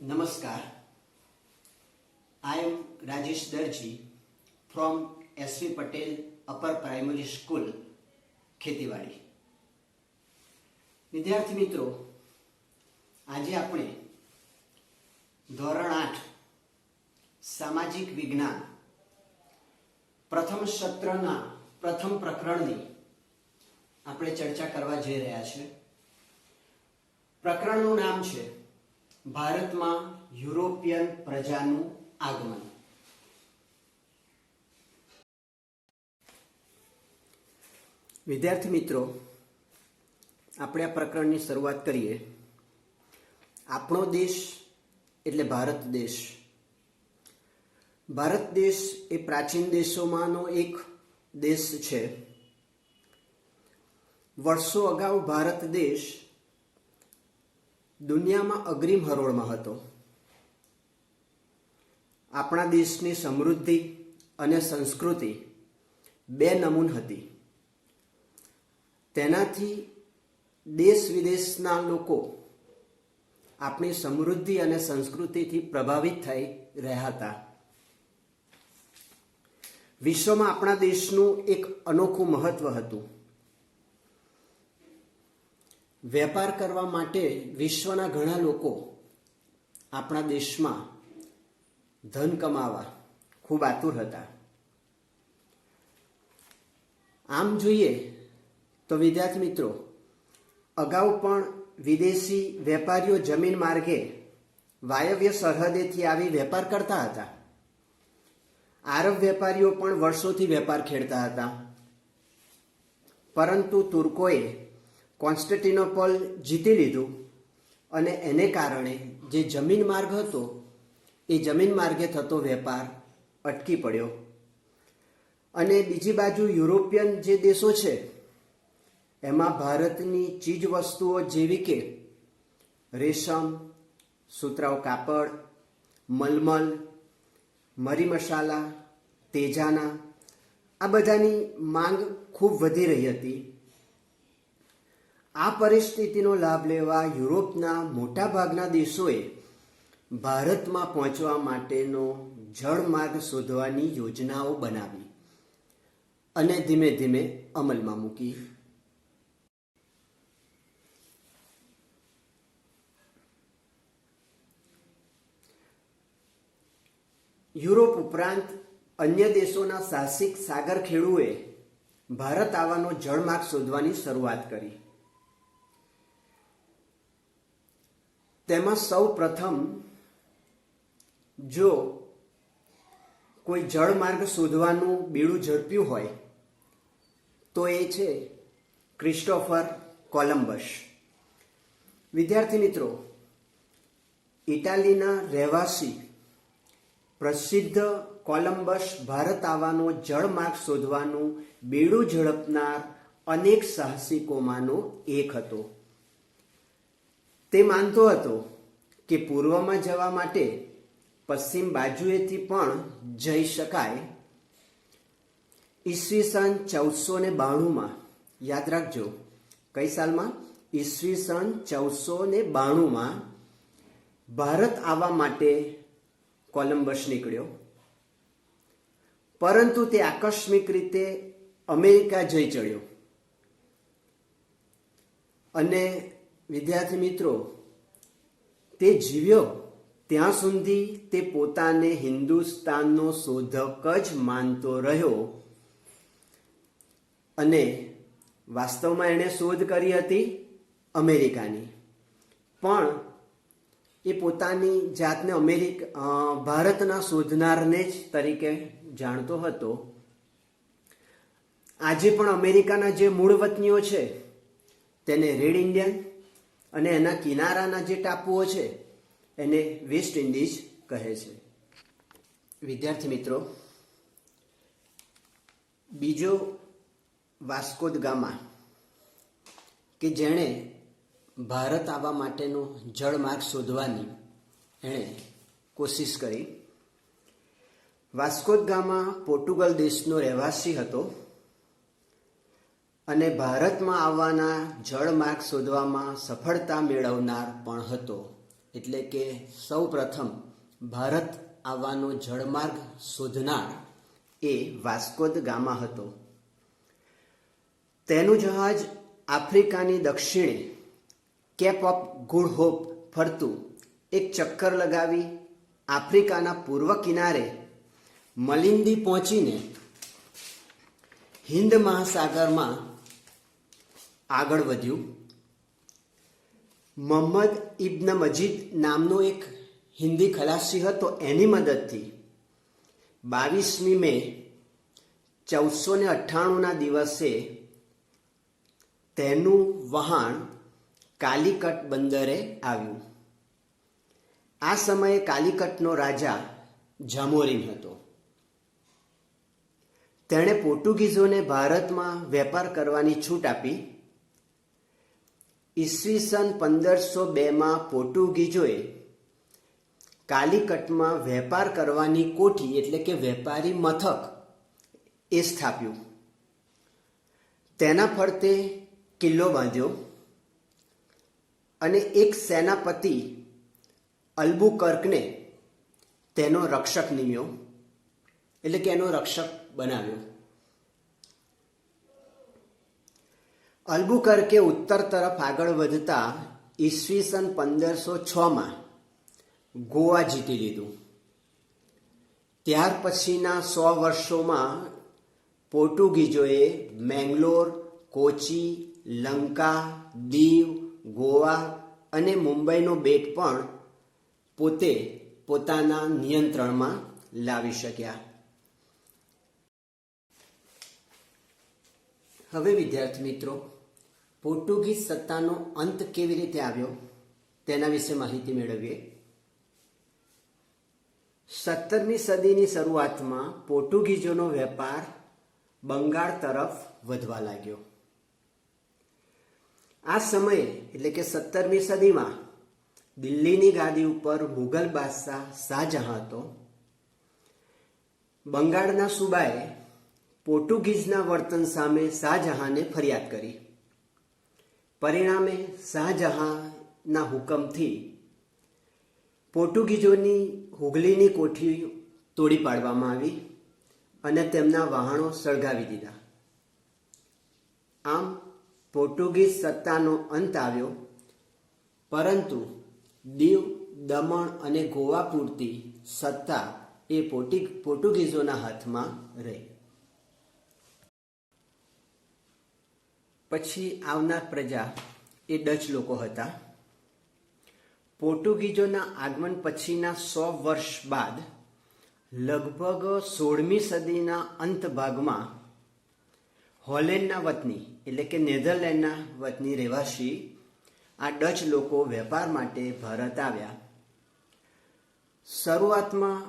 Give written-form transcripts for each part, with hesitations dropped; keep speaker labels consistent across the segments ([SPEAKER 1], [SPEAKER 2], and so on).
[SPEAKER 1] Namaskar. I am Rajesh Darji from SV Patel Upper Primary School, ખેતીવાડી. વિદ્યાર્થી મિત્રો, આજે આપણે ધોરણ 8 સામાજિક વિજ્ઞાન પ્રથમ સત્રના પ્રથમ પ્રકરણની આપણે ચર્ચા કરવા જઈ રહ્યા છીએ. પ્રકરણનું નામ છે ભારતમાં યુરોપિયન પ્રજાનું આગમન. વિદ્યાર્થી મિત્રો, આપણે આ પ્રકરણની શરૂઆત કરીએ. આપણો દેશ એટલે ભારત દેશ. ભારત દેશ એ પ્રાચીન દેશોમાંનો એક દેશ છે. વર્ષો અગાઉ ભારત દેશ દુનિયામાં અગ્રીમ હરોળમાં હતો. આપણા દેશની સમૃદ્ધિ અને સંસ્કૃતિ બે નમૂન હતી. તેનાથી દેશ વિદેશના લોકો આપણી સમૃદ્ધિ અને સંસ્કૃતિથી પ્રભાવિત થઈ રહ્યા હતા. વિશ્વમાં આપણા દેશનું એક અનોખું મહત્વ હતું. વેપાર કરવા માટે વિશ્વના ઘણા લોકો આપણા દેશમાં ધન કમાવા ખૂબ આતુર હતા. આમ જોઈએ તો વિદ્યાર્થી મિત્રો, અગાઉ પણ વિદેશી વેપારીઓ જમીન માર્ગે વાયવ્ય સરહદેથી આવી વેપાર કરતા હતા. આરબ વેપારીઓ પણ વર્ષોથી વેપાર ખેડતા હતા. પરંતુ તુર્કોએ કોન્સ્ટેન્ટિનોપલ જીતી લીધું અને એને કારણે જે જમીન માર્ગ હતો એ જમીન માર્ગે થતો વેપાર અટકી પડ્યો. અને બીજી બાજુ યુરોપિયન જે દેશો છે એમાં ભારતની ચીજ વસ્તુઓ જેવી કે રેશમ, સુતરાઉ કાપડ, મલમલ, મરી મસાલા, તેજાના આ બધાની માંગ ખૂબ વધી રહી હતી. આ પરિસ્થિતિનો લાભ લેવા યુરોપના મોટાભાગના દેશોએ ભારતમાં પહોંચવા માટેનો જળમાર્ગ શોધવાની યોજનાઓ બનાવી અને ધીમે ધીમે અમલમાં મૂકી. યુરોપ ઉપરાંત અન્ય દેશોના સાહસિક સાગર ખેડૂએ ભારત આવવાનો જળમાર્ગ શોધવાની શરૂઆત કરી. તેમાં સૌ પ્રથમ જો કોઈ જળમાર્ગ શોધવાનું બીડું ઝડપ્યું હોય તો એ છે ક્રિસ્ટોફર કોલંબસ. વિદ્યાર્થી મિત્રો, ઇટાલીના રહેવાસી પ્રસિદ્ધ કોલંબસ ભારત આવવાનો જળમાર્ગ શોધવાનું બીડું ઝડપનાર અનેક સાહસિકોમાંનો એક હતો. તે માનતો હતો કે પૂર્વમાં જવા માટે પશ્ચિમ બાજુએથી પણ જઈ શકાય. ઈસવીસન 1492માં, યાદ રાખજો કઈ સાલમાં, ઈસવીસન 1492માં ભારત આવવા માટે કોલંબસ નીકળ્યો. પરંતુ તે આકસ્મિક રીતે અમેરિકા જઈ ચડ્યો. અને વિદ્યાર્થી મિત્રો, તે જીવ્યો ત્યાં સુધી તે પોતાને હિન્દુસ્તાનનો શોધક જ માનતો રહ્યો. અને વાસ્તવમાં એણે શોધ કરી હતી અમેરિકાની, પણ એ પોતાની જાતને ભારતના શોધનારને જ તરીકે જાણતો હતો. આજે પણ અમેરિકાના જે મૂળ વતનીઓ છે તેને રેડ ઇન્ડિયન અને એના કિનારાના જે ટાપુઓ છે એને વેસ્ટ ઇન્ડિઝ કહે છે. વિદ્યાર્થી મિત્રો, બીજો વાસ્કો દ ગામા કે જેણે ભારત આવવા માટેનો જળમાર્ગ શોધવાની એણે કોશિશ કરી. વાસ્કો દ ગામા પોર્ટુગલ દેશનો રહેવાસી હતો અને ભારતમાં આવવાના જળમાર્ગ શોધવામાં સફળતા મેળવનાર પણ હતો. એટલે કે સૌ પ્રથમ ભારત આવવાનો જળમાર્ગ શોધનાર એ વાસ્કો દ ગામા હતો. તેનું જહાજ આફ્રિકાની દક્ષિણે કેપ ઓફ ગુડ હોપ ફરતું એક ચક્કર લગાવી આફ્રિકાના પૂર્વ કિનારે મલિંદી પહોંચીને હિન્દ મહાસાગરમાં આગળ વધ્યું. મોહમ્મદ ઇબ્ન મજીદ નામનો એક હિન્દી ખલાસી હતો. એની મદદથી 22મી મે 1498ના દિવસે તેનું વહાણ કાલિકટ બંદરે આવ્યું. આ સમયે કાલિકટનો રાજા જામોરીન હતો. તેણે પોર્ટુગીઝોને ભારતમાં વેપાર કરવાની છૂટ આપી. ઈસવીસન 1502માં પોર્ટુગીઝોએ કાલિકટમાં વેપાર કરવાની કોઠી એટલે કે વેપારી મથક એ સ્થાપ્યું. તેના ફરતે કિલ્લો બાંધ્યો અને એક સેનાપતિ અલ્બુકર્કને તેનો રક્ષક નિમ્યો, એટલે કે એનો રક્ષક બનાવ્યો. અલ્બુકર્કે ઉત્તર તરફ આગળ વધતા ઈસવીસન 1506માં ગોવા જીતી લીધું. ત્યાર પછીના 100 વર્ષોમાં પોર્ટુગીઝોએ મેંગલોર, કોચી, લંકા, દીવ, ગોવા અને મુંબઈનો બેટ પણ પોતે પોતાના નિયંત્રણમાં લાવી શક્યા. હવે વિદ્યાર્થી મિત્રો, પોર્ટુગીઝ સત્તાનો અંત કેવી રીતે આવ્યો તેના વિશે માહિતી મેળવીએ. 17મી સદીની શરૂઆતમાં પોર્ટુગીઝોનો વેપાર બંગાળ તરફ વધવા લાગ્યો. આ સમયે એટલે કે 17મી સદીમાં દિલ્હીની ગાદી ઉપર મુઘલ બાદશાહ શાહજહાં હતો. બંગાળના સુબાએ પોર્ટુગીઝના વર્તન સામે શાહજહાંને ફરિયાદ કરી. પરિણામે શાહજહાંના હુકમથી પોર્ટુગીઝોની હુગલીની કોઠી તોડી પાડવામાં આવી અને તેમના વહાણો સળગાવી દીધા. આમ પોર્ટુગીઝ સત્તાનો અંત આવ્યો, પરંતુ દીવ, દમણ અને ગોવા પૂરતી સત્તા એ પોર્ટુગીઝોના હાથમાં રહી. પછી આવનાર પ્રજા એ ડચ લોકો હતા. પોર્ટુગીઝોના આગમન પછીના 100 વર્ષ બાદ લગભગ 16મી સદીના અંત ભાગમાં હોલેન્ડના વતની એટલે કે નેધરલેન્ડના વતની રહેવાસી આ ડચ લોકો વેપાર માટે ભારત આવ્યા. શરૂઆતમાં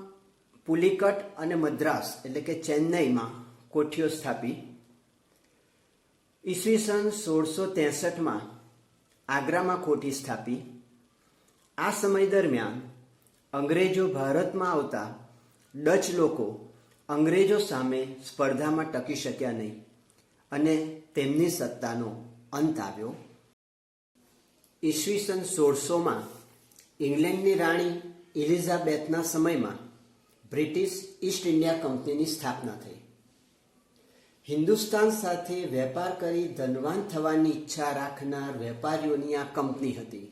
[SPEAKER 1] પુલિકટ અને મદ્રાસ એટલે કે ચેન્નઈમાં કોઠીઓ સ્થાપી. ઈસવીસન 1663માં આગ્રામાં કોઠી સ્થાપી. આ સમય દરમિયાન અંગ્રેજો ભારતમાં આવતા ડચ લોકો અંગ્રેજો સામે સ્પર્ધામાં ટકી શક્યા નહીં અને તેમની સત્તાનો અંત આવ્યો. ઈસવીસન 1600માં ઇંગ્લેન્ડની રાણી એલિઝાબેથના સમયમાં બ્રિટિશ ઈસ્ટ ઇન્ડિયા કંપનીની સ્થાપના થઈ. હિન્દુસ્તાન સાથે વેપાર કરી ધનવાન થવાની ઈચ્છા રાખનાર વેપારીઓની આ કંપની હતી.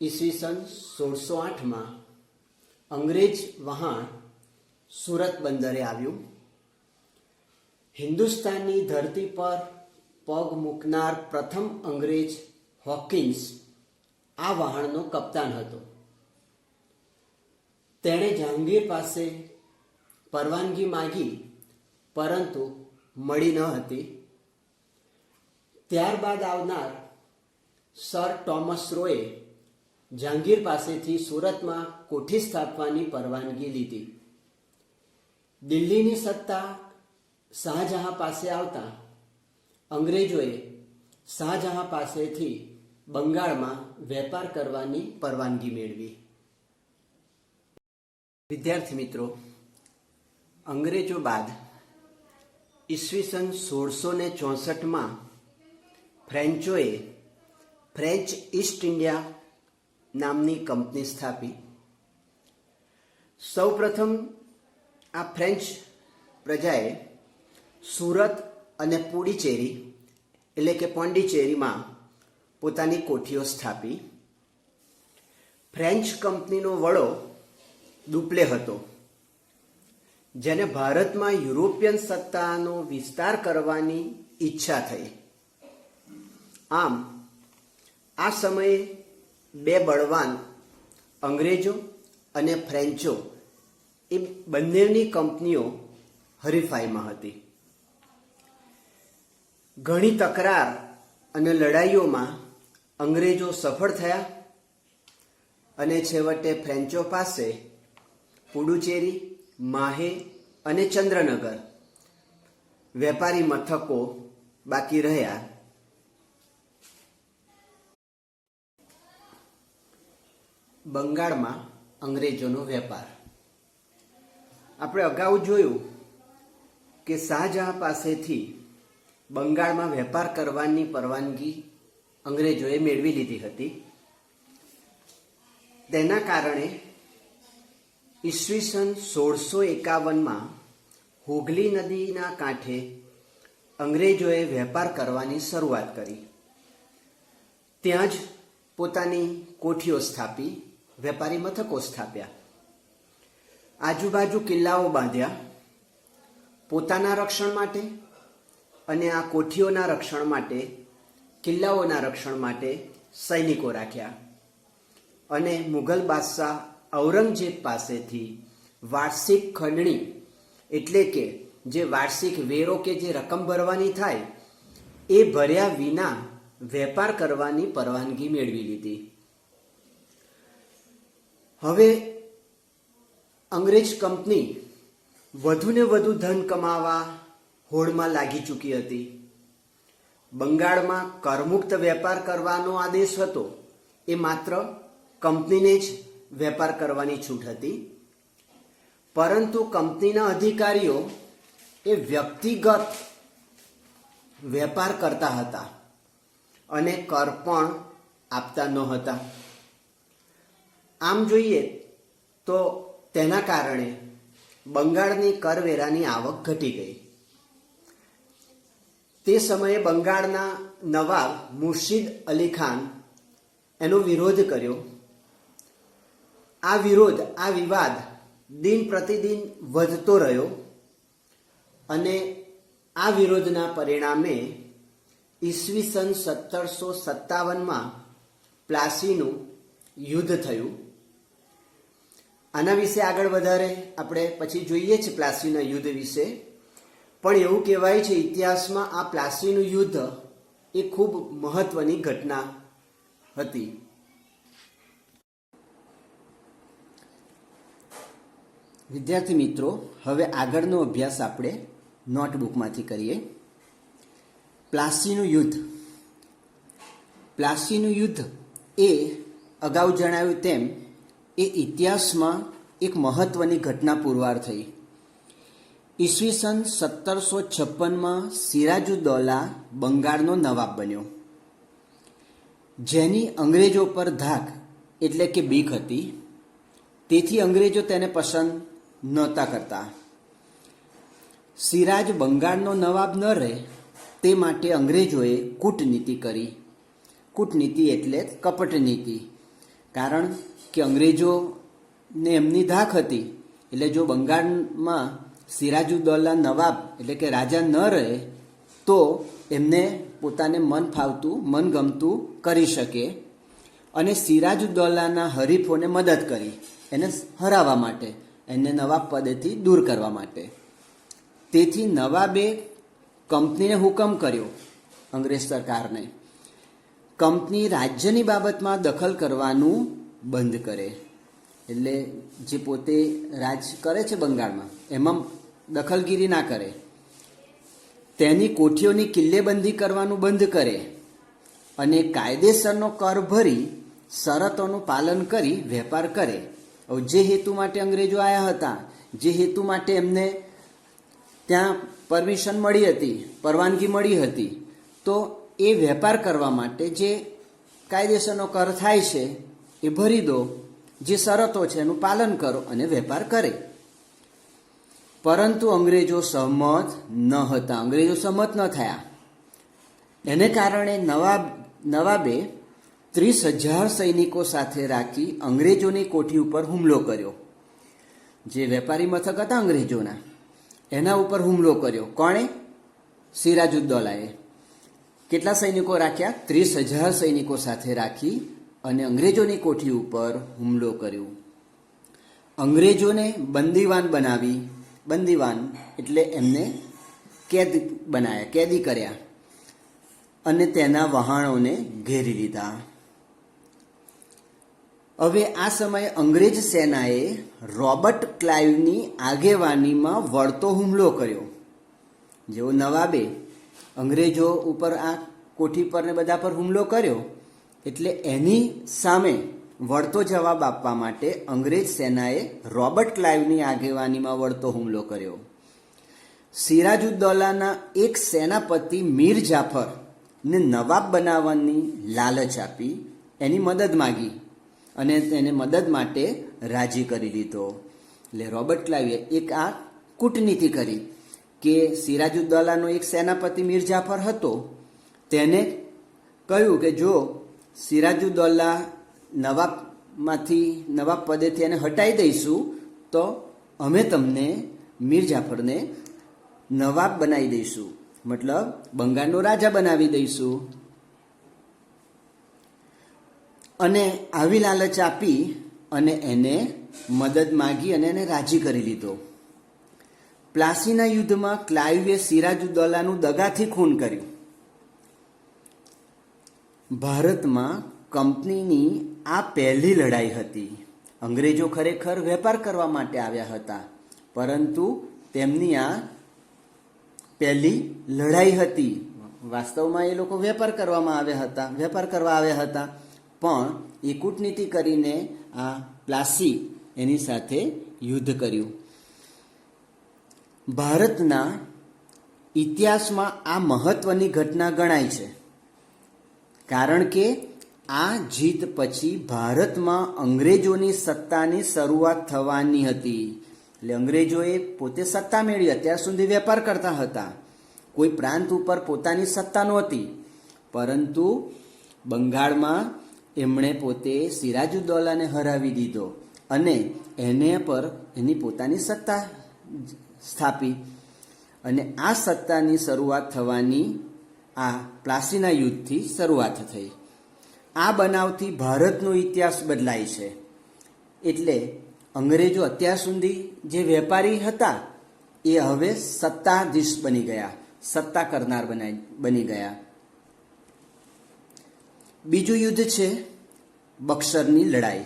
[SPEAKER 1] ઈસવીસન 1608માં અંગ્રેજ વહાણ સુરત બંદરે આવ્યું. હિન્દુસ્તાનની ધરતી પર પગ મૂકનાર પ્રથમ અંગ્રેજ હોકિન્સ આ વહાણનો કપ્તાન હતો. તેણે જહાંગીર પાસે પરવાનગી માગી, પરંતુ મળી ન હતી. ત્યારબાદ આવનાર સર ટોમસ રોએ જહાંગીર પાસેથી સુરતમાં કોઠી સ્થાપવાની પરવાનગી લીધી. દિલ્હીની સત્તા શાહજહાં પાસે આવતા અંગ્રેજોએ શાહજહાં પાસેથી બંગાળમાં વેપાર કરવાની પરવાનગી મેળવી. વિદ્યાર્થી મિત્રો, અંગ્રેજો બાદ ઈસવીસન 1664માં ફ્રેન્ચોએ ફ્રેન્ચ ઈસ્ટ ઇન્ડિયા નામની કંપની સ્થાપી. સૌપ્રથમ આ ફ્રેન્ચ પ્રજાએ સુરત અને પુડુચેરી એટલે કે પોંડિચેરીમાં પોતાની કોઠીઓ સ્થાપી. ફ્રેન્ચ કંપનીનો વડો દુપ્લે હતો, જેને ભારતમાં યુરોપિયન સત્તાનો વિસ્તાર કરવાની ઈચ્છા થઈ. આમ આ સમયે બે બળવાન અંગ્રેજો અને ફ્રેન્ચો એ બંનેની કંપનીઓ હરીફાઈમાં હતી. ઘણી તકરાર અને લડાઈઓમાં અંગ્રેજો સફળ થયા અને છેવટે ફ્રેન્ચો પાસે પુડુચેરી, માહે અને ચંદ્રનગર વેપારી મથકો બાકી રહ્યા. બંગાળમાં અંગ્રેજોનો વેપાર. આપણે અગાઉ જોયું કે શાહજહાં પાસેથી બંગાળમાં વેપાર કરવાની પરવાનગી અંગ્રેજોએ મેળવી લીધી હતી. તેના કારણે ઈસવીસન 1651માં હુગલી નદીના કાંઠે અંગ્રેજોએ વેપાર કરવાની શરૂઆત કરી. ત્યાં જ પોતાની કોઠીઓ સ્થાપી, વેપારી મથકો સ્થાપ્યા, આજુબાજુ કિલ્લાઓ બાંધ્યા. પોતાના રક્ષણ માટે અને આ કોઠીઓના રક્ષણ માટે, કિલ્લાઓના રક્ષણ માટે સૈનિકો રાખ્યા અને મુઘલ બાદશાહ ઔરંગઝેબ પાસેથી વાર્ષિક ખંડણી એટલે કે જે વાર્ષિક વેરો કે જે રકમ ભરવાની થાય એ ભર્યા વિના વેપાર કરવાની પરવાનગી મેળવી લીધી. હવે અંગ્રેજ કંપની વધુને વધુ ધન કમાવા હોડમાં લાગી ચૂકી હતી. બંગાળમાં કરમુક્ત વેપાર કરવાનો આદેશ હતો, એ માત્ર કંપનીને જ વેપાર કરવાની છૂટ હતી. પરંતુ કંપનીના અધિકારીઓ એ વ્યક્તિગત વેપાર કરતા હતા અને કર પણ આપતા નહોતા. આમ જોઈએ તો તેના કારણે બંગાળની કરવેરાની આવક ઘટી ગઈ. તે સમયે બંગાળના નવાબ મુર્શિદ અલી ખાન એનો વિરોધ કર્યો. આ વિવાદ દિન પ્રતિદિન વધતો રહ્યો અને આ વિરોધના પરિણામે ઈસવીસન 1757માં પ્લાસીનું યુદ્ધ થયું. આના વિશે આગળ વધારે આપણે પછી જોઈએ છે પ્લાસીના યુદ્ધ વિશે. પણ એવું કહેવાય છે ઇતિહાસમાં આ પ્લાસીનું યુદ્ધ એ ખૂબ મહત્વની ઘટના હતી. વિદ્યાર્થી મિત્રો, હવે આગળનો અભ્યાસ આપણે નોટબુકમાંથી કરીએ. પ્લાસીનું યુદ્ધ. પ્લાસીનું યુદ્ધ એ અગાઉ જણાવ્યું તેમ એ ઇતિહાસમાં એક મહત્વની ઘટના પુરવાર થઈ. ઈસવીસન 1756માં સિરાજુદ્દૌલા બંગાળનો નવાબ બન્યો, જેની અંગ્રેજો પર ધાક એટલે કે બીક હતી. તેથી અંગ્રેજો તેને પસંદ નહોતા કરતા. સિરાજ બંગાળનો નવાબ ન રહે તે માટે અંગ્રેજોએ કૂટનીતિ કરી. કૂટનીતિ એટલે કપટનીતિ. કારણ કે અંગ્રેજોને એમની ધાક હતી, એટલે જો બંગાળમાં સિરાજુદ્દૌલા નવાબ એટલે કે રાજા ન રહે તો એમને પોતાને મન ફાવતું, મનગમતું કરી શકે. અને સિરાજુદ્દૌલાના હરીફોને મદદ કરી એને હરાવવા માટે, એને નવાબ પદેથી દૂર કરવા માટે. તેથી નવાબે કંપનીને હુકમ કર્યો, અંગ્રેજ સરકારને, કંપની રાજ્યની બાબતમાં દખલ કરવાનું બંધ કરે. એટલે જે પોતે રાજ કરે છે બંગાળમાં એમાં દખલગીરી ના કરે. તેની કોઠીઓની કિલ્લેબંધી કરવાનું બંધ કરે અને કાયદેસરનો કર ભરી શરતોનું પાલન કરી વેપાર કરે. જે હેતુ માટે અંગ્રેજો આવ્યા હતા, જે હેતુ માટે એમને ત્યાં પરમિશન મળી હતી, પરવાનગી મળી હતી, તો એ વેપાર કરવા માટે જે કાયદેસરનો કર થાય છે એ ભરી દો, જે શરતો છે એનું પાલન કરો અને વેપાર કરે. પરંતુ અંગ્રેજો સહમત ન હતા, અંગ્રેજો સહમત ન થયા. એને કારણે નવાબે 30,000 સૈનિકો સાથે રાખી અંગ્રેજોની કોઠી ઉપર હુમલો કર્યો. જે વેપારી મથક હતા અંગ્રેજોના, એના ઉપર હુમલો કર્યો. કોણે? સિરાજુદ્દૌલાએ. કેટલા સૈનિકો રાખ્યા? 30,000 સૈનિકો સાથે રાખી અને અંગ્રેજોની કોઠી ઉપર હુમલો કર્યો. અંગ્રેજોને બંદીવાન બનાવી, બંદીવાન એટલે એમને કેદી કર્યા અને તેના વહાણોને ઘેરી લીધા. હવે આ સમયે અંગ્રેજ સેનાએ રોબર્ટ ક્લાઇવની આગેવાનીમાં વળતો હુમલો કર્યો. જેવો નવાબે અંગ્રેજો ઉપર આ કોઠી પર ને બધા પર હુમલો કર્યો, એટલે એની સામે વળતો જવાબ આપવા માટે અંગ્રેજ સેનાએ રોબર્ટ ક્લાઇવની આગેવાનીમાં વળતો હુમલો કર્યો. સિરાજુદ્દૌલાના એક સેનાપતિ મીર જાફરને નવાબ બનાવવાની લાલચ આપી, એની મદદ માગી અને તેને મદદ માટે રાજી કરી લીધો. એટલે રોબર્ટ ક્લાઇવે એક આ કૂટનીતિ કરી કે સિરાજુદ્દૌલાનો એક સેનાપતિ મીર જાફર હતો, તેને કહ્યું કે જો સિરાજુદ્દૌલા નવાબ પદેથી એને હટાવી દઈશું તો અમે તમને મીર જાફરને નવાબ બનાવી દઈશું, મતલબ બંગાળનો રાજા બનાવી દઈશું. અને આવી લાલચ આપી અને એને મદદ માગી અને એને રાજી કરી લીધો. પ્લાસીના યુદ્ધમાં ક્લાઇવે સિરાજુદ્દૌલાનું દગાથી ખૂન કર્યું. ભારતમાં કંપનીની આ પહેલી લડાઈ હતી. અંગ્રેજો ખરેખર વેપાર કરવા માટે આવ્યા હતા, પરંતુ તેમની આ પહેલી લડાઈ હતી. વાસ્તવમાં એ લોકો વેપાર કરવા આવ્યા હતા, પણ એ કૂટનીતિ કરીને આ પ્લાસી એની સાથે યુદ્ધ કર્યું. ભારતના ઇતિહાસમાં આ મહત્વની ઘટના ગણાય છે, કારણ કે આ જીત પછી ભારતમાં અંગ્રેજોની સત્તાની શરૂઆત થવાની હતી. એટલે અંગ્રેજોએ પોતે સત્તા મેળવી. અત્યાર સુધી વેપાર કરતા હતા, કોઈ પ્રાંત ઉપર પોતાની સત્તા નહોતી, પરંતુ બંગાળમાં એમણે પોતે સિરાજુદ્દૌલાને હરાવી દીધો અને એને પર એની પોતાની સત્તા સ્થાપી. અને આ સત્તાની શરૂઆત થવાની આ પ્લાસીના યુદ્ધથી શરૂઆત થઈ. આ બનાવથી ભારતનો ઇતિહાસ બદલાય છે. એટલે અંગ્રેજો અત્યાર સુધી જે વેપારી હતા એ હવે સત્તાધીશ બની ગયા, સત્તા કરનાર બની ગયા. બીજું યુદ્ધ છે બક્સરની લડાઈ.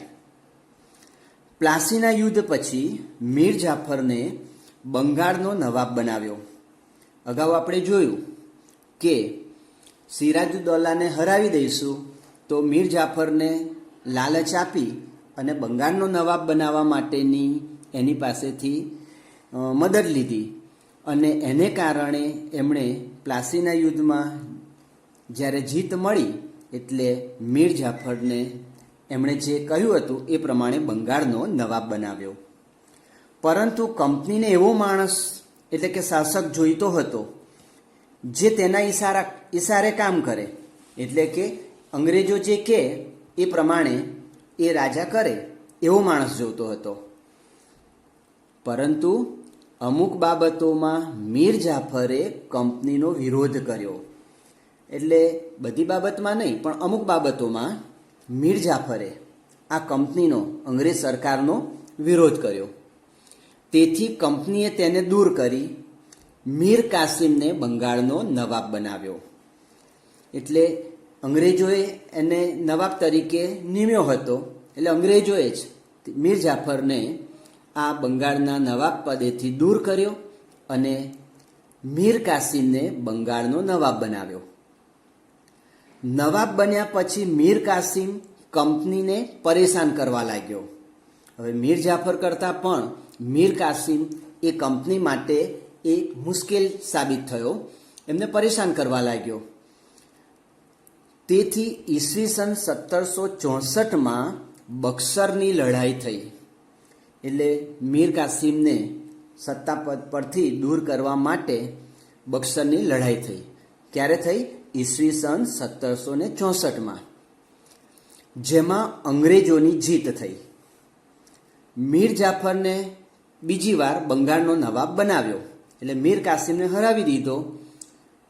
[SPEAKER 1] પ્લાસીના યુદ્ધ પછી મીર જાફરને બંગાળનો નવાબ બનાવ્યો. અગાઉ આપણે જોયું કે સિરાજુદ્દૌલાને હરાવી દઈશું તો મીર જાફરને લાલચ આપી અને બંગાળનો નવાબ બનાવવા માટેની એની પાસેથી મદદ લીધી. અને એને કારણે એમણે પ્લાસીના યુદ્ધમાં જ્યારે જીત મળી એટલે મીર જાફરને એમણે જે કહ્યું હતું એ પ્રમાણે બંગાળનો નવાબ બનાવ્યો. પરંતુ કંપનીને એવો માણસ એટલે કે શાસક જોઈતો હતો જે તેના ઈશારે કામ કરે, એટલે કે અંગ્રેજો જે કહે એ પ્રમાણે એ રાજા કરે એવો માણસ જોતો હતો. પરંતુ અમુક બાબતોમાં મીર જાફરે કંપનીનો વિરોધ કર્યો. એટલે બધી બાબતમાં નહીં, પણ અમુક બાબતોમાં મીર જાફરે આ કંપનીનો, અંગ્રેજ સરકારનો વિરોધ કર્યો. તેથી કંપનીએ તેને દૂર કરી મીર કાસિમને બંગાળનો નવાબ બનાવ્યો. એટલે અંગ્રેજોએ એને નવાબ તરીકે નિમ્યો હતો. એટલે અંગ્રેજોએ જ મીર જાફરને આ બંગાળના નવાબ પદેથી દૂર કર્યો અને મીર કાસિમને બંગાળનો નવાબ બનાવ્યો. નવાબ બન્યા પછી મીર કાસિમ કંપનીને પરેશાન કરવા લાગ્યો. હવે મીર જાફર કરતાં પણ મીર કાસિમ એ કંપની માટે એક મુશ્કેલ સાબિત થયો, એમને પરેશાન કરવા લાગ્યો.
[SPEAKER 2] તેથી ઈસવીસન 1764માં બક્સરની લડાઈ થઈ. એટલે મીર કાસિમને સત્તા પદ પરથી દૂર કરવા માટે બક્સરની લડાઈ થઈ. ક્યારે થઈ? ઈસવીસન 1764માં, જેમાં અંગ્રેજોની જીત થઈ. મીર જાફરને બીજી વાર બંગાળનો નવાબ બનાવ્યો. એટલે મીર કાસિમને હરાવી દીધો.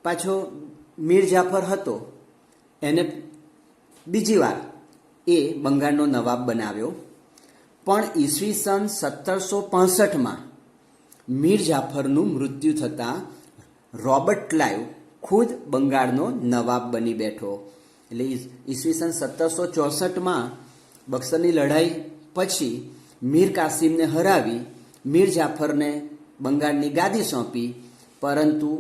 [SPEAKER 2] પાછો મીર જાફર હતો એને બીજી વાર એ બંગાળનો નવાબ બનાવ્યો. પણ ઈસવીસન 1765માં મીર જાફરનું મૃત્યુ થતાં રોબર્ટ ક્લાઇવ ખુદ બંગાળનો નવાબ બની બેઠો. એટલે ઈસવીસન 1764માં બક્સરની લડાઈ પછી મીર કાસિમને હરાવી મીર જાફરને બંગાળની ગાદી સોંપી. પરંતુ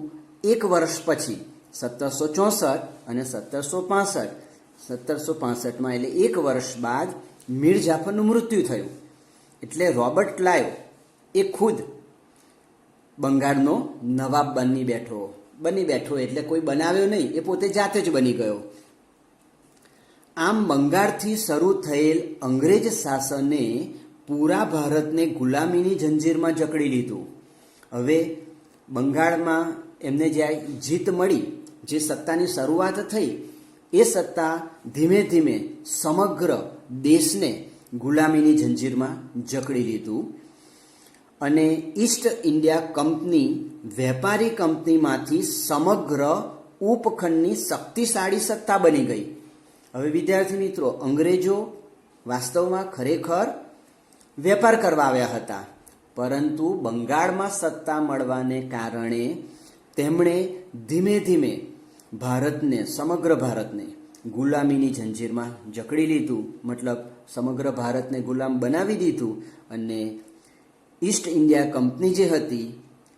[SPEAKER 2] એક વર્ષ પછી 1764 અને 1765માં એટલે એક વર્ષ બાદ મીર જાફરનું મૃત્યુ થયું. એટલે રોબર્ટ ક્લાઇવ એ ખુદ બંગાળનો નવાબ બની બેઠો એટલે કોઈ બનાવ્યો નહીં, એ પોતે જાતે જ બની ગયો. આમ બંગાળથી શરૂ થયેલ અંગ્રેજ શાસને પૂરા ભારતને ગુલામીની જંજીરમાં જકડી લીધું. હવે બંગાળમાં એમને જ્યારે જીત મળી, જે સત્તાની શરૂઆત થઈ, એ સત્તા ધીમે ધીમે સમગ્ર દેશને ગુલામીની જંજીરમાં જકડી લીધું. અને ઈસ્ટ ઇન્ડિયા કંપની વેપારી કંપનીમાંથી સમગ્ર ઉપખંડની શક્તિશાળી સત્તા બની ગઈ. હવે વિદ્યાર્થી મિત્રો, અંગ્રેજો વાસ્તવમાં ખરેખર વેપાર કરવા આવ્યા હતા, પરંતુ બંગાળમાં સત્તા મળવાને કારણે તેમણે ધીમે ધીમે સમગ્ર ભારતને ગુલામીની જંજીરમાં જકડી લીધું. મતલબ સમગ્ર ભારતને ગુલામ બનાવી દીધું. અને ઈસ્ટ ઇન્ડિયા કંપની જે હતી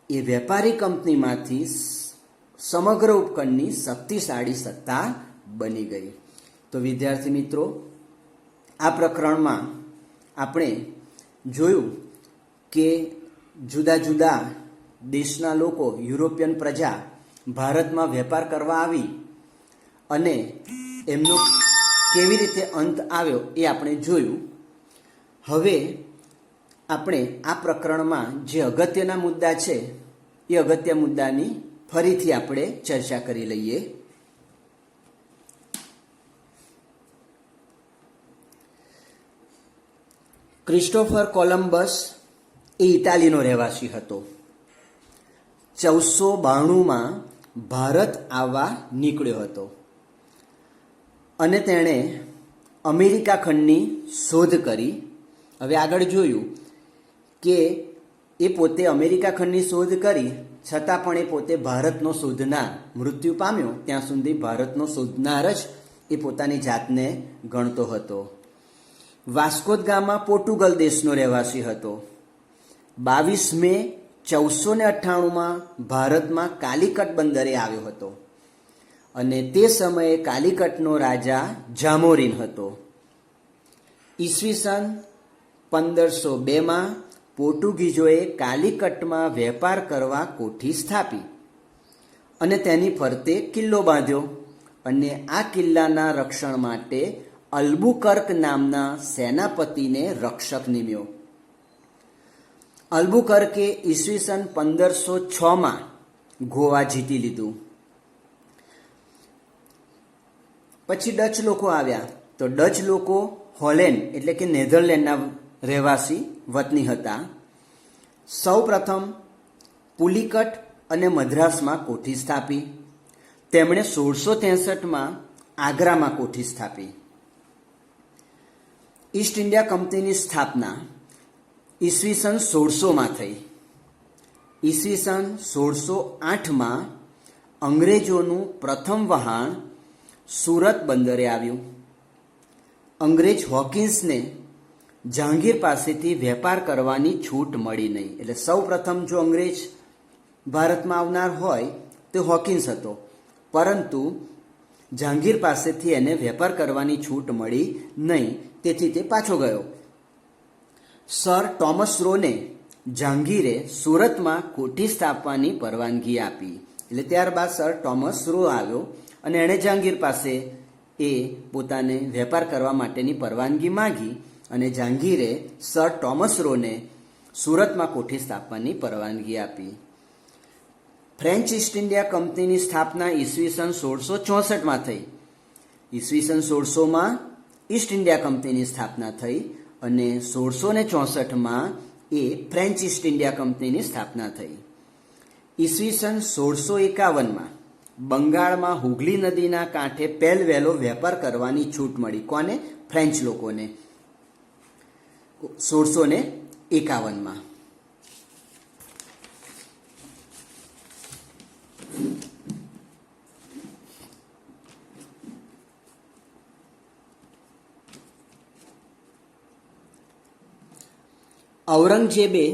[SPEAKER 2] એ વેપારી કંપનીમાંથી સમગ્ર ઉપખંડની શક્તિશાળી સત્તા બની ગઈ. તો વિદ્યાર્થી મિત્રો, આ પ્રકરણમાં આપણે જોયું કે જુદા જુદા દેશના લોકો, યુરોપિયન પ્રજા ભારતમાં વેપાર કરવા આવી અને એમનો કેવી રીતે અંત આવ્યો એ આપણે જોયું. હવે આપણે આ પ્રકરણમાં જે અગત્યના મુદ્દા છે એ અગત્ય મુદ્દાની ફરીથી આપણે ચર્ચા કરી લઈએ. ક્રિસ્ટોફર કોલમ્બસ એ ઇટાલીનો રહેવાસી હતો. 1492માં ભારત આવવા નીકળ્યો હતો અને તેણે અમેરિકા ખંડની શોધ કરી. હવે આગળ જોયું કે એ પોતે અમેરિકા ખંડની શોધ કરી, છતાં પણ એ પોતે ભારતનો શોધનાર, મૃત્યુ પામ્યો ત્યાં સુધી ભારતનો શોધનાર જ એ પોતાની જાતને ગણતો હતો. વાસ્કો દ ગામા પોર્ટુગલ દેશનો રહેવાસી હતો. 22 મે 1498માં ભારતમાં કાલિકટ બંદરે આવ્યો હતો અને તે સમયે કાલિકટનો રાજા જામોરીન હતો. ઈસવીસન 1502માં પોર્ટુગીઝોએ કાલિકટમાં વેપાર કરવા કોઠી સ્થાપી અને તેની ફરતે કિલ્લો બાંધ્યો અને આ કિલ્લાના રક્ષણ માટે અલ્બુકર્ક નામના સેનાપતિને રક્ષક નિમ્યો. અલ્બુકર્કે ઈસવીસન 1506માં ગોવા જીતી લીધું. પછી ડચ લોકો આવ્યા. તો ડચ લોકો હોલેન્ડ એટલે કે નેધરલેન્ડના રહેવાસી વતની હતા. સૌ પ્રથમ પુલિકટ અને મદ્રાસમાં કોઠી સ્થાપી. તેમણે 1663માં આગ્રામાં કોઠી સ્થાપી. ઈસ્ટ ઇન્ડિયા કંપનીની સ્થાપના ઈસવીસન 1600માં થઈ. ઈસવીસન 1608માં અંગ્રેજોનું પ્રથમ વહાણ સુરત બંદરે આવ્યું. અંગ્રેજ હોકિન્સને જહાંગીર પાસેથી વેપાર કરવાની છૂટ મળી નહીં. એટલે સૌ પ્રથમ જો અંગ્રેજ ભારતમાં આવનાર હોય તો હોકિન્સ હતો, પરંતુ જહાંગીર પાસેથી એને વેપાર કરવાની છૂટ મળી નહીં, તેથી તે પાછો ગયો. સર ટોમસ રોને જહાંગીરે સુરતમાં કોઠી સ્થાપવાની પરવાનગી આપી. એટલે ત્યારબાદ સર ટોમસ રો આવ્યો અને એણે જહાંગીર પાસે એ પોતાને વેપાર કરવા માટેની પરવાનગી માંગી અને જહાંગીરે સર ટોમસ રોને સુરતમાં કોઠી સ્થાપવાની પરવાનગી આપી. ફ્રેન્ચ ઈસ્ટ ઇન્ડિયા કંપનીની સ્થાપના ઈસવીસન 1664માં થઈ. ઈસવીસન 1600માં ઈસ્ટ ઇન્ડિયા કંપનીની સ્થાપના થઈ અને 1664માં એ ફ્રેન્ચ ઈસ્ટ ઇન્ડિયા કંપનીની સ્થાપના થઈ. ઈસવીસન 1651માં બંગાળમાં હુગલી નદીના કાંઠે પહેલવહેલો વેપાર કરવાની છૂટ મળી. કોને? ફ્રેન્ચ લોકોને. 1651માં. ઔરંગઝેબે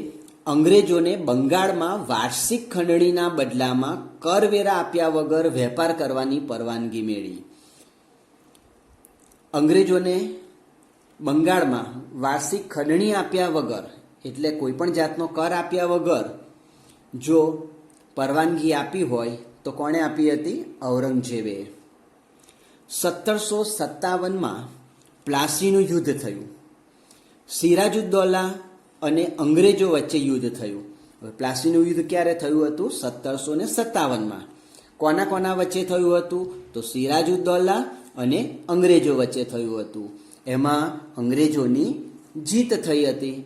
[SPEAKER 2] અંગ્રેજોને બંગાળમાં વાર્ષિક ખંડણીના બદલામાં કરવેરા આપ્યા વગર વેપાર કરવાની પરવાનગી મેળવી. અંગ્રેજોને બંગાળમાં વાર્ષિક ખંડણી આપ્યા વગર, એટલે કોઈ પણ જાતનો કર આપ્યા વગર જો પરવાનગી આપી હોય તો કોણે આપી હતી? ઔરંગઝેબે. 1757માં પ્લાસીનું યુદ્ધ થયું. સિરાજુદ્દૌલા અને અંગ્રેજો વચ્ચે યુદ્ધ થયું. પ્લાસીનું યુદ્ધ ક્યારે થયું હતું? 1757માં. કોના કોના વચ્ચે થયું હતું? તો સિરાજુદ્દૌલા અને અંગ્રેજો વચ્ચે થયું હતું. એમાં અંગ્રેજોની જીત થઈ હતી.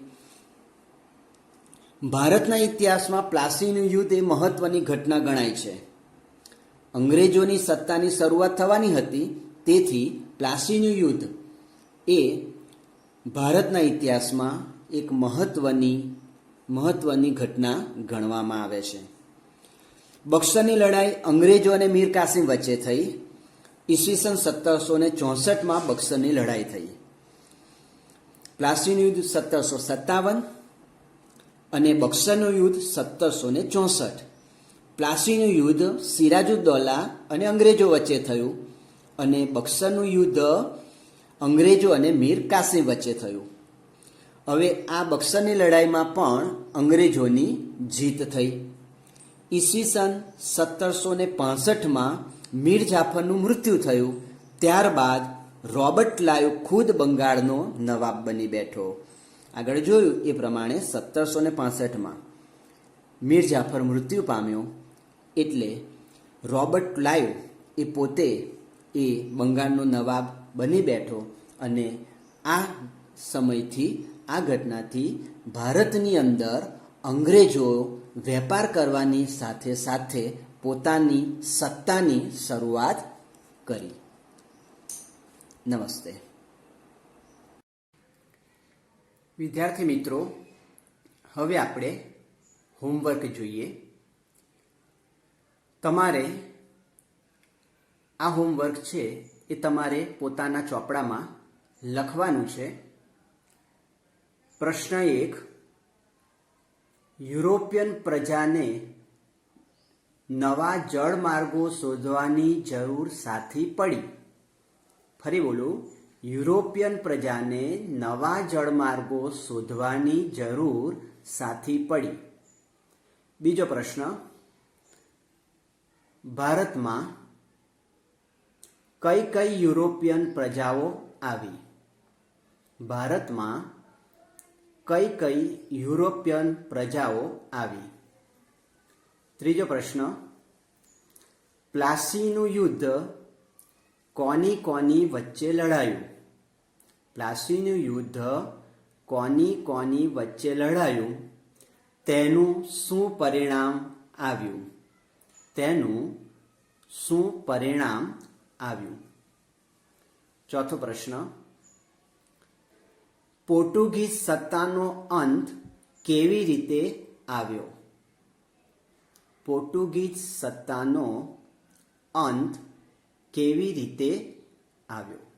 [SPEAKER 2] ભારતના ઇતિહાસમાં પ્લાસીનું યુદ્ધ એ મહત્વની ઘટના ગણાય છે. અંગ્રેજોની સત્તાની શરૂઆત થવાની હતી, તેથી પ્લાસીનું યુદ્ધ એ ભારતના ઇતિહાસમાં એક મહત્વની ઘટના ગણવામાં આવે છે. બક્સરની લડાઈ અંગ્રેજો અને મીર કાસિમ વચ્ચે થઈ. ઈસવીસન 1764માં બક્સરની લડાઈ થઈ. પ્લાસીનું યુદ્ધ 1757 અને બક્સરનું યુદ્ધ 1764. પ્લાસીનું યુદ્ધ સિરાજુદ્દૌલા અને અંગ્રેજો વચ્ચે થયું અને બક્સરનું યુદ્ધ અંગ્રેજો અને મીર કાસિમ વચ્ચે થયું. હવે આ બક્સરની લડાઈમાં પણ અંગ્રેજોની જીત થઈ. ઈસવીસન 1765માં મીર જાફરનું મૃત્યુ થયું. ત્યારબાદ રોબર્ટ ક્લાઇવ ખુદ બંગાળનો નવાબ બની બેઠો. આગળ જોયું એ પ્રમાણે 1765માં મીર જાફર મૃત્યુ પામ્યો, એટલે રોબર્ટ ક્લાઇવ એ પોતે એ બંગાળનો નવાબ બની બેઠો અને આ સમયથી, આ ઘટનાથી ભારતની અંદર અંગ્રેજો વેપાર કરવાની સાથે સાથે પોતાની સત્તાની શરૂઆત કરી. નમસ્તે. વિદ્યાર્થી મિત્રો, હવે આપણે હોમવર્ક જોઈએ. તમારે આ હોમવર્ક છે એ તમારે પોતાના ચોપડામાં લખવાનું છે. પ્રશ્ન 1, યુરોપિયન પ્રજાને નવા જળમાર્ગો શોધવાની જરૂર સાથી પડી. ફરી બોલું, યુરોપિયન પ્રજાને નવા જળમાર્ગો શોધવાની જરૂર સાથી પડી. બીજો પ્રશ્ન, ભારતમાં કઈ કઈ યુરોપિયન પ્રજાઓ આવી? ભારતમાં કઈ કઈ યુરોપિયન પ્રજાઓ આવી? ત્રીજો પ્રશ્ન, પ્લાસીનું યુદ્ધ કોની કોની વચ્ચે લડાયું? પ્લાસીનું યુદ્ધ કોની કોની વચ્ચે લડાયું? તેનું શું પરિણામ આવ્યું? તેનું શું પરિણામ આવ્યું? ચોથો પ્રશ્ન, પોર્ટુગીઝ સત્તાનો અંત કેવી રીતે આવ્યો? પોર્ટુગીઝ સત્તાનો અંત કેવી રીતે આવ્યો?